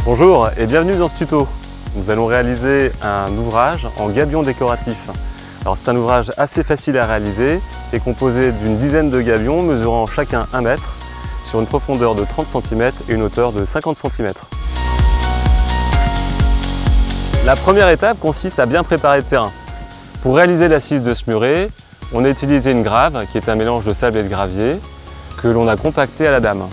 Bonjour et bienvenue dans ce tuto. Nous allons réaliser un ouvrage en gabion décoratif. Alors c'est un ouvrage assez facile à réaliser et composé d'une dizaine de gabions mesurant chacun 1 mètre sur une profondeur de 30 cm et une hauteur de 50 cm. La première étape consiste à bien préparer le terrain. Pour réaliser l'assise de ce muret, on a utilisé une grave qui est un mélange de sable et de gravier que l'on a compacté à la dame.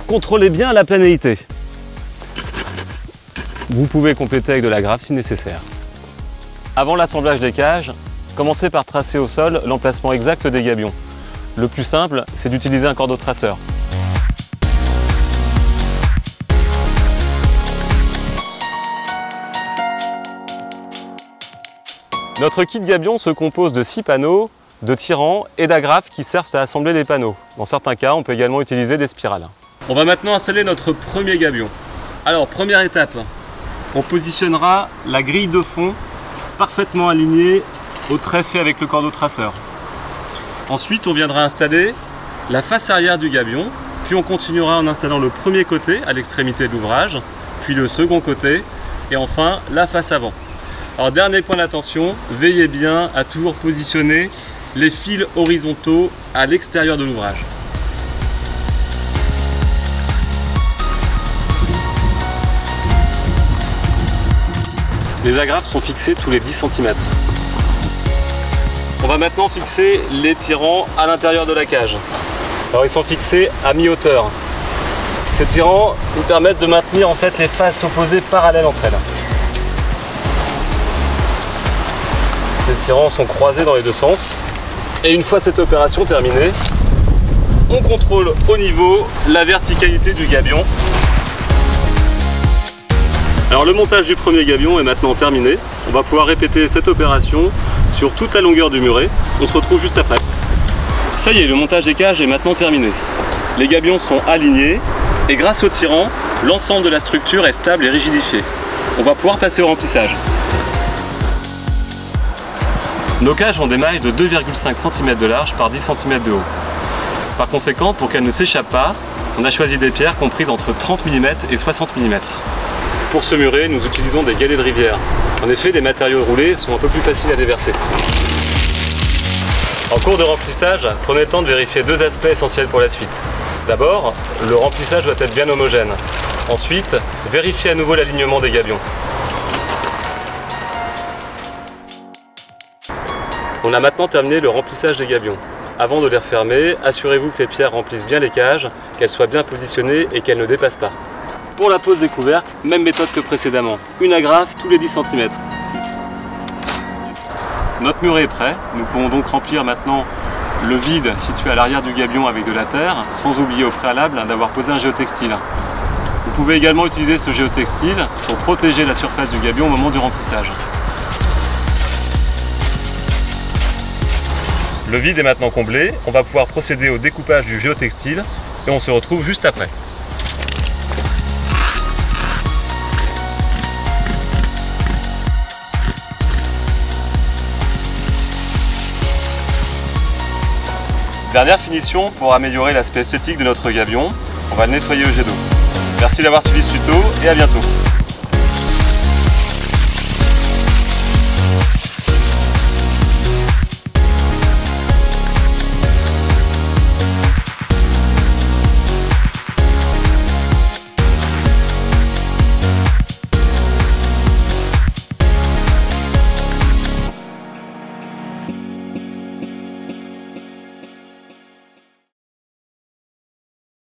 Contrôlez bien la planéité. Vous pouvez compléter avec de la grave si nécessaire. Avant l'assemblage des cages, commencez par tracer au sol l'emplacement exact des gabions. Le plus simple, c'est d'utiliser un cordeau traceur. Notre kit gabion se compose de 6 panneaux, de tirants et d'agrafes qui servent à assembler les panneaux. Dans certains cas, on peut également utiliser des spirales. On va maintenant installer notre premier gabion. Alors, première étape, on positionnera la grille de fond parfaitement alignée au trait fait avec le cordeau traceur. Ensuite, on viendra installer la face arrière du gabion, puis on continuera en installant le premier côté à l'extrémité de l'ouvrage, puis le second côté, et enfin la face avant. Alors, dernier point d'attention, veillez bien à toujours positionner les fils horizontaux à l'extérieur de l'ouvrage. Les agrafes sont fixées tous les 10 cm. On va maintenant fixer les tirants à l'intérieur de la cage. Alors ils sont fixés à mi-hauteur. Ces tirants nous permettent de maintenir en fait les faces opposées parallèles entre elles. Ces tirants sont croisés dans les deux sens. Et une fois cette opération terminée, on contrôle au niveau la verticalité du gabion. Alors le montage du premier gabion est maintenant terminé. On va pouvoir répéter cette opération sur toute la longueur du muret. On se retrouve juste après. Ça y est, le montage des cages est maintenant terminé. Les gabions sont alignés et grâce au tirant, l'ensemble de la structure est stable et rigidifié. On va pouvoir passer au remplissage. Nos cages ont des mailles de 2,5 cm de large par 10 cm de haut. Par conséquent, pour qu'elles ne s'échappent pas, on a choisi des pierres comprises entre 30 mm et 60 mm. Pour ce muret, nous utilisons des galets de rivière. En effet, les matériaux roulés sont un peu plus faciles à déverser. En cours de remplissage, prenez le temps de vérifier deux aspects essentiels pour la suite. D'abord, le remplissage doit être bien homogène. Ensuite, vérifiez à nouveau l'alignement des gabions. On a maintenant terminé le remplissage des gabions. Avant de les refermer, assurez-vous que les pierres remplissent bien les cages, qu'elles soient bien positionnées et qu'elles ne dépassent pas. Pour la pose des couvercles, même méthode que précédemment. Une agrafe tous les 10 cm. Notre muret est prêt. Nous pouvons donc remplir maintenant le vide situé à l'arrière du gabion avec de la terre, sans oublier au préalable d'avoir posé un géotextile. Vous pouvez également utiliser ce géotextile pour protéger la surface du gabion au moment du remplissage. Le vide est maintenant comblé. On va pouvoir procéder au découpage du géotextile et on se retrouve juste après. Dernière finition pour améliorer l'aspect esthétique de notre gabion, on va le nettoyer au jet d'eau. Merci d'avoir suivi ce tuto et à bientôt.